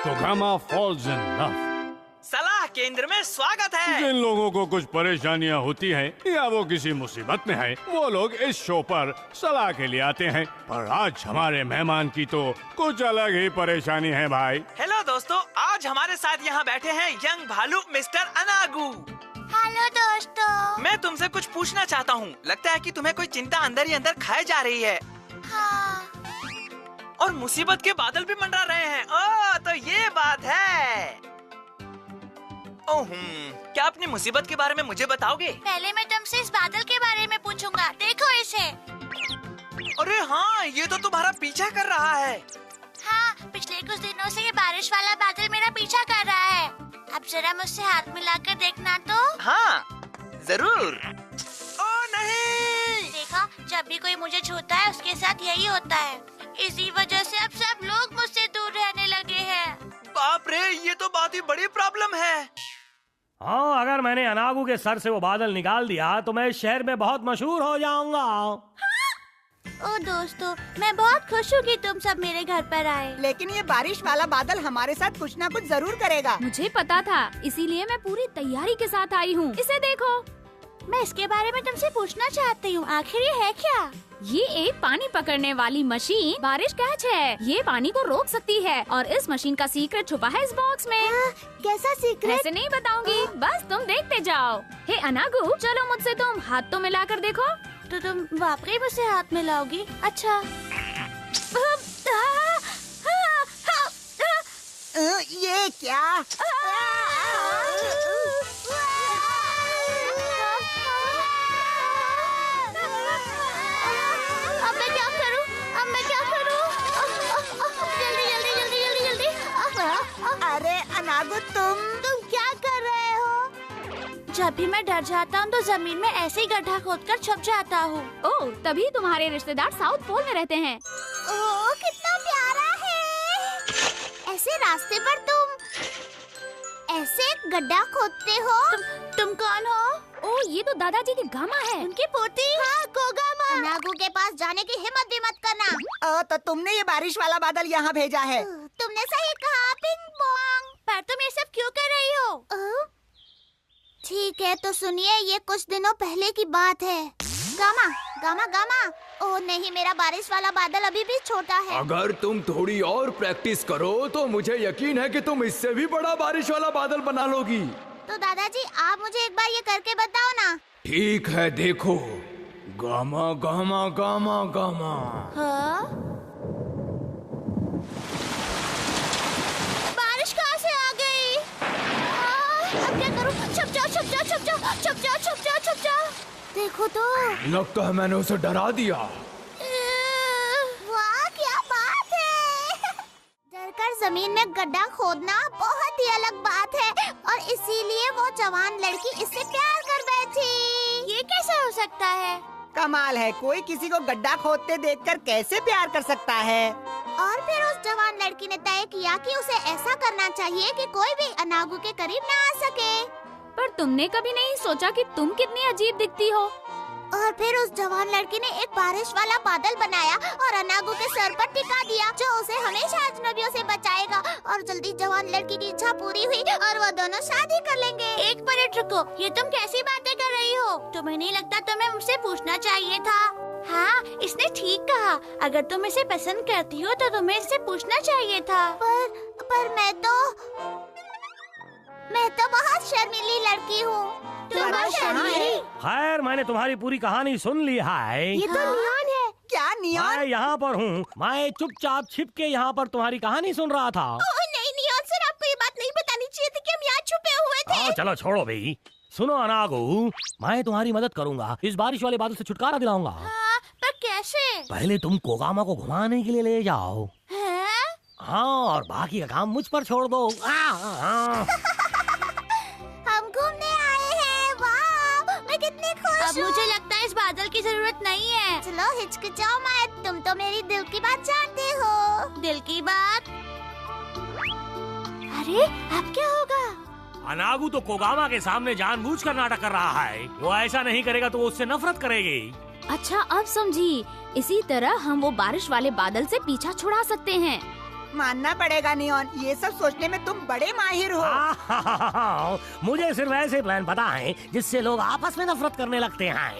कोगामा falls in love. सलाह केंद्र में स्वागत है। जिन लोगों को कुछ परेशानियां होती हैं या वो किसी मुसीबत में है, वो लोग इस शो पर सलाह के लिए आते हैं। पर आज हमारे मेहमान की तो कुछ अलग ही परेशानी है भाई। हेलो दोस्तों, आज हमारे साथ यहाँ बैठे हैं यंग भालू मिस्टर अनागू। हेलो दोस्तों। मैं तुमसे कुछ पूछना चाहता हूँ। लगता है कि तुम्हें कोई चिंता अंदर ही अंदर खाए जा रही है। हाँ। और मुसीबत के बादल भी मंडरा रहे हैं। ओह, तो ये बात है। ओह, क्या अपनी मुसीबत के बारे में मुझे बताओगे? पहले मैं तुमसे इस बादल के बारे में पूछूंगा। देखो इसे। अरे हाँ, ये तो तुम्हारा पीछा कर रहा है। हाँ, पिछले कुछ दिनों से ये बारिश वाला बादल मेरा पीछा कर रहा है। अब जरा मुझसे हाथ मिलाकर देखना तो। हाँ, जरूर। ओह नहीं! देखा, जब भी कोई मुझे छूता है उसके साथ यही होता है। इसी वजह से अब सब लोग मुझसे दूर रहने लगे हैं। बाप रे, ये तो बहुत ही बड़ी प्रॉब्लम है। हाँ, अगर मैंने अनागू के सर से वो बादल निकाल दिया तो मैं इस शहर में बहुत मशहूर हो जाऊंगा। ओ दोस्तों, मैं बहुत खुश हूँ कि तुम सब मेरे घर पर आए। लेकिन ये बारिश वाला बादल हमारे साथ कुछ ना कुछ जरूर करेगा। मुझे पता था, इसीलिए मैं पूरी तैयारी के साथ आई हूँ। इसे देखो। मैं इसके बारे में तुमसे पूछना चाहती हूँ, आखिर ये है क्या? ये एक पानी पकड़ने वाली मशीन बारिश कैच है। ये पानी को रोक सकती है और इस मशीन का सीक्रेट छुपा है इस बॉक्स में। कैसा सीक्रेट? ऐसे नहीं बताऊंगी, बस तुम देखते जाओ। हे अनागू, चलो मुझसे तुम हाथ तो मिला कर देखो। तो तुम वाकई मुझसे हाथ मिलाओगी? अच्छा। ये क्या? अब मैं क्या करूं? जल्दी जल्दी जल्दी जल्दी जल्दी। अरे अनागू, तुम क्या कर रहे हो? जब भी मैं डर जाता हूँ तो जमीन में ऐसे ही गड्ढा खोदकर छुप जाता हूँ। ओह, तभी तुम्हारे रिश्तेदार साउथ पोल में रहते हैं। ओह, कितना प्यारा है। ऐसे रास्ते पर तुम ऐसे गड्ढा खोदते हो? तुम कौन हो? ओह, ये तो दादाजी की गामा है। उनकी पोती? हाँ, कोगामा। अनागू के पास जाने की हिम्मत भी मत करना। तो तुमने ये बारिश वाला बादल यहाँ भेजा है। तुमने सही कहा, पिंग पोंग। पर तुम ये सब क्यों कर रही हो? ठीक है, तो सुनिए, ये कुछ दिनों पहले की बात है। Gamma gamma gamma. ओह नहीं, मेरा बारिश वाला बादल अभी भी छोटा है। अगर तुम थोड़ी और प्रैक्टिस करो तो मुझे यकीन है कि तुम इससे भी बड़ा बारिश वाला बादल बना लोगी। तो दादाजी, आप मुझे एक बार ये करके बताओ ना। ठीक है, देखो। Gamma gamma gamma gamma. हाँ? बारिश कहाँ से आ गई? अब क्या करूं? छुप जाओ छुप जाओ छुप जाओ छुप जाओ छुप जाओ छुप जाओ। देखो तो। लगता है मैंने उसे डरा दिया। वाह, क्या बात है। डरकर जमीन में गड्ढा खोदना बहुत ही अलग बात है, और इसीलिए वो जवान लड़की इससे प्यार कर बैठी। ये कैसे हो सकता है? कमाल है, कोई किसी को गड्ढा खोदते देखकर कैसे प्यार कर सकता है। और फिर उस जवान लड़की ने तय किया कि उसे ऐसा करना चाहिए कि कोई भी अनागू के करीब न आ सके। पर तुमने कभी नहीं सोचा कि तुम कितनी अजीब दिखती हो? और फिर उस जवान लड़की ने एक बारिश वाला बादल बनाया और अनागू के सर पर टिका दिया, जो उसे हमेशा अजनबियों से बचाएगा। और जल्दी जवान लड़की की इच्छा पूरी हुई और वो दोनों शादी कर लेंगे। एक मिनट रुको, ये तुम कैसी बातें कर रही हो? तुम्हें नहीं लगता तुम्हें मुझसे पूछना चाहिए था? हाँ, इसने ठीक कहा। अगर तुम इसे पसंद करती हो तो तुम्हें इससे पूछना चाहिए था। पर मैं तो बहुत शर्मीली लड़की हूँ। तुम बहुत शर्मीली? खैर, मैंने तुम्हारी पूरी कहानी सुन ली है। ये तो नियॉन है। क्या नियॉन? मैं यहाँ पर हूँ। मैं चुपचाप छिप के यहाँ पर तुम्हारी कहानी सुन रहा था। नहीं नियॉन सर, आपको ये बात नहीं बतानी चाहिए थी कि हम यहाँ छुपे हुए थे। चलो छोड़ो भाई। सुनो अनागू, मैं तुम्हारी मदद करूँगा। इस बारिश वाले बादल से छुटकारा दिलाऊंगा। हाँ, पर कैसे? पहले तुम कोगामा को घुमाने के लिए ले जाओ। हाँ, और बाकी का काम मुझ पर छोड़ दो। हम घूमने आए हैं। वाह, मैं कितनी खुश हूँ। अब मुझे लगता है इस बादल की जरूरत नहीं है। चलो हिचकिचाओ मत, तुम तो मेरी दिल की बात जानते हो। दिल की बात? अरे, अब क्या होगा? अनागू तो कोगामा के सामने जानबूझकर नाटक कर रहा है। वो ऐसा नहीं करेगा तो वो उससे नफरत करेगी। अच्छा, अब समझी। इसी तरह हम वो बारिश वाले बादल से पीछा छुड़ा सकते हैं। मानना पड़ेगा नियॉन, ये सब सोचने में तुम बड़े माहिर हो। मुझे सिर्फ ऐसे प्लान पता है जिससे लोग आपस में नफरत करने लगते हैं।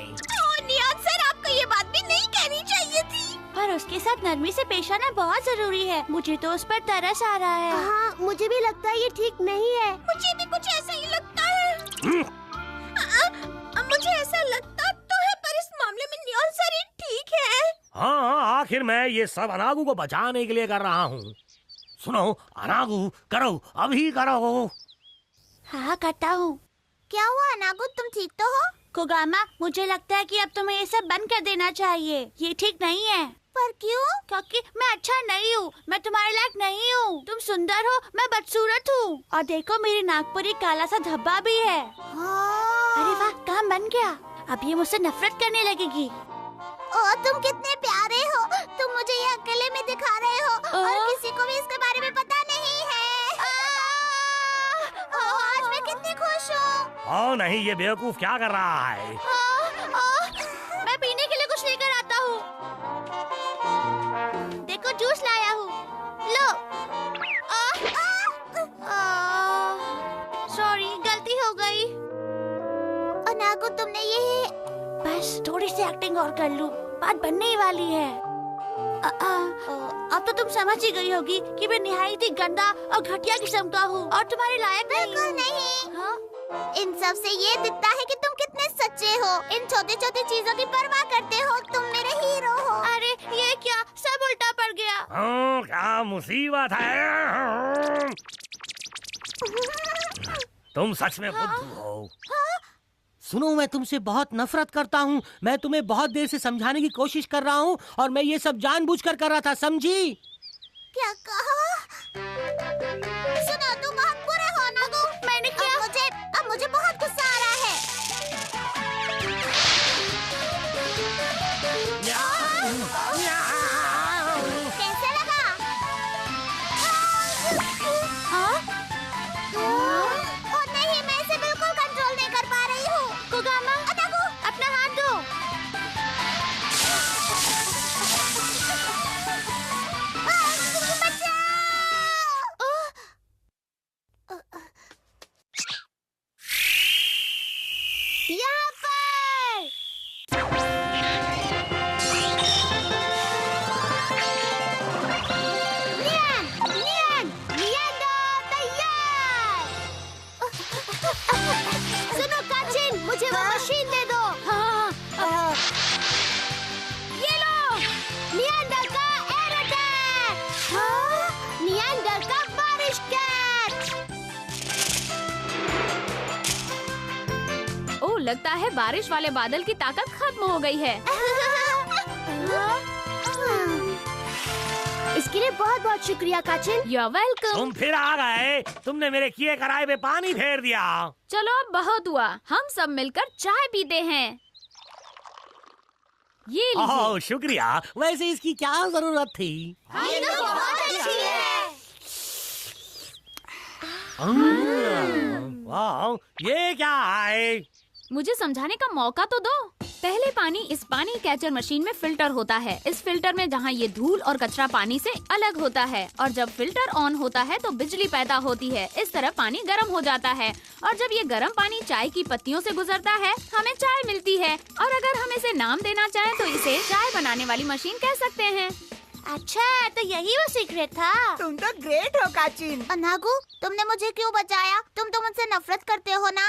नियॉन सर, आपको ये बात भी नहीं कहनी चाहिए थी। पर उसके साथ नरमी से पेश आना बहुत जरूरी है। मुझे तो उस पर तरस आ रहा है। हाँ, मुझे भी लगता है ये ठीक नहीं है। मुझे भी कुछ ऐसा ही लगता है। मुझे ऐसा लगता तो है, पर इस मामले में नियॉन सर ही ठीक है। हाँ, आखिर मैं ये सब अनागू को बचाने के लिए कर रहा हूँ। सुनो अनागू, करो अभी करो। हाँ, करता हूँ। क्या हुआ अनागू, तुम ठीक तो हो? कोगामा, मुझे लगता है कि अब तुम्हें ये सब बंद कर देना चाहिए। ये ठीक नहीं है। पर क्यों? क्योंकि मैं अच्छा नहीं हूँ, मैं तुम्हारे लायक नहीं हूँ। तुम सुंदर हो, मैं बदसूरत हूँ। और देखो मेरी नाक पर एक काला सा धब्बा भी है। अरे वाह, काम बन गया। अब ये मुझसे नफरत करने लगेगी। ओह, तुम कितने प्यारे हो। तुम मुझे ये अकेले में दिखा रहे हो और किसी को भी इसके बारे में पता नहीं है। आज मैं कितनी खुश हूँ। ओ नहीं, ये बेवकूफ क्या कर रहा है? मैं पीने के लिए कुछ लेकर आता हूँ। देखो जूस लाया हूँ, लो। सॉरी, गलती हो गई। अनागू, तुमने ये बस थोड़ी सी एक्टिंग और कर लूं, बात बनने ही वाली है। अब तो तुम समझ ही गई होगी कि मैं निहायत ही गंदा और घटिया किस्म का हूँ और तुम्हारे लायक बिल्कुल नहीं। हाँ? इन सब से ये दिखता है कि तुम कितने सच्चे हो। इन छोटी छोटी चीजों की परवाह करते हो। तुम मेरे हीरो हो। अरे ये क्या, सब उल्टा पड़ गया। क्या मुसीबत है। तुम सच में बुद्धू हो। सुनो, मैं तुमसे बहुत नफरत करता हूँ। मैं तुम्हें बहुत देर से समझाने की कोशिश कर रहा हूँ और मैं ये सब जानबूझकर कर रहा था, समझी? क्या कहा? सुनो, तुम बहुत बुरे हो अनागू। मैंने क्या? अब मुझे बहुत गुस्सा आ रहा है। कैसे लगा? और नहीं, मैं इसे बिल्कुल कंट्रोल नहीं कर पा रही हूँ। कोगामा, अनागू, अपना हाथ दो। यहाँ पर नियन, नियन, नियंडो तैयार। सुनो काचिन, मुझे वो मशीन दे दो। ये लो, नियंडर का एयर अटैक। नियंडर का बारिश कैच। ओह, लगता है बारिश वाले बादल की ताकत खत्म हो गई है। इसके लिए बहुत बहुत शुक्रिया काचिन। You're welcome। तुम फिर आ गए। तुमने मेरे किए कराए पे पानी फेर दिया। चलो अब बहुत हुआ, हम सब मिलकर चाय पीते हैं। ये लीजिए। ओह शुक्रिया, वैसे इसकी क्या जरूरत थी? ये तो बहुत अच्छी है। वाह, ये क्या है? मुझे समझाने का मौका तो दो। पहले पानी इस पानी कैचर मशीन में फिल्टर होता है। इस फिल्टर में जहाँ ये धूल और कचरा पानी से अलग होता है और जब फिल्टर ऑन होता है तो बिजली पैदा होती है। इस तरह पानी गर्म हो जाता है और जब ये गर्म पानी चाय की पत्तियों से गुजरता है हमें चाय मिलती है। और अगर हम इसे नाम देना चाहें तो इसे चाय बनाने वाली मशीन कह सकते हैं। अच्छा, तो यही वो सीक्रेट था। तुम तो ग्रेट हो काचिन। अनागू, तुमने मुझे क्यों बचाया? तुम तो मुझसे नफरत करते हो ना?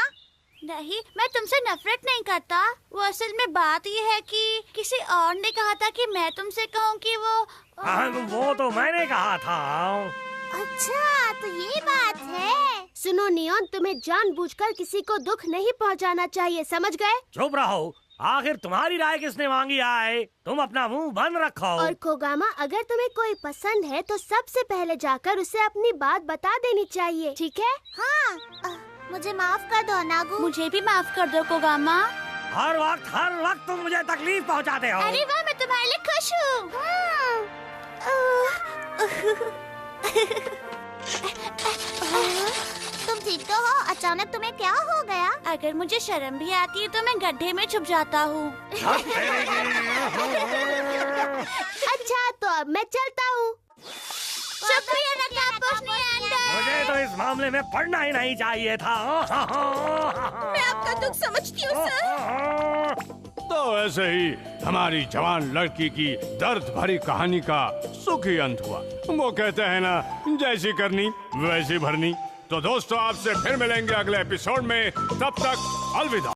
नहीं, मैं तुमसे नफरत नहीं करता। वो असल में बात ये है कि किसी और ने कहा था कि मैं तुमसे कहूँ कि वो तो मैंने कहा था। अच्छा, तो ये बात है। सुनो नियॉन, तुम्हें जानबूझकर किसी को दुख नहीं पहुंचाना चाहिए, समझ गए? चुप रहो। आखिर तुम्हारी राय किसने मांगी है? तुम अपना मुंह बंद रखो। और कोगामा, अगर तुम्हें कोई पसंद है तो सबसे पहले जाकर उसे अपनी बात बता देनी चाहिए, ठीक है? हाँ। मुझे माफ कर दो अनागू। मुझे भी माफ कर दो कोगामा। हर वक्त तुम मुझे तकलीफ पहुंचाते हो। अरे वाह, मैं तुम्हारे लिए खुश हूँ। तुम ठीक तो हो? अचानक तुम्हें क्या हो गया? अगर मुझे शर्म भी आती है तो मैं गड्ढे में छुप जाता हूँ। अच्छा, तो अब मैं चलता हूँ। शुक्रिया नकाब पोशनी एंडर। मुझे तो इस मामले में पढ़ना ही नहीं चाहिए था। मैं आपका दुख समझती हूँ सर। तो ऐसे ही हमारी जवान लड़की की दर्द भरी कहानी का सुखी अंत हुआ। वो कहते हैं ना, जैसी करनी वैसी भरनी। तो दोस्तों, आपसे फिर मिलेंगे अगले एपिसोड में। तब तक अलविदा।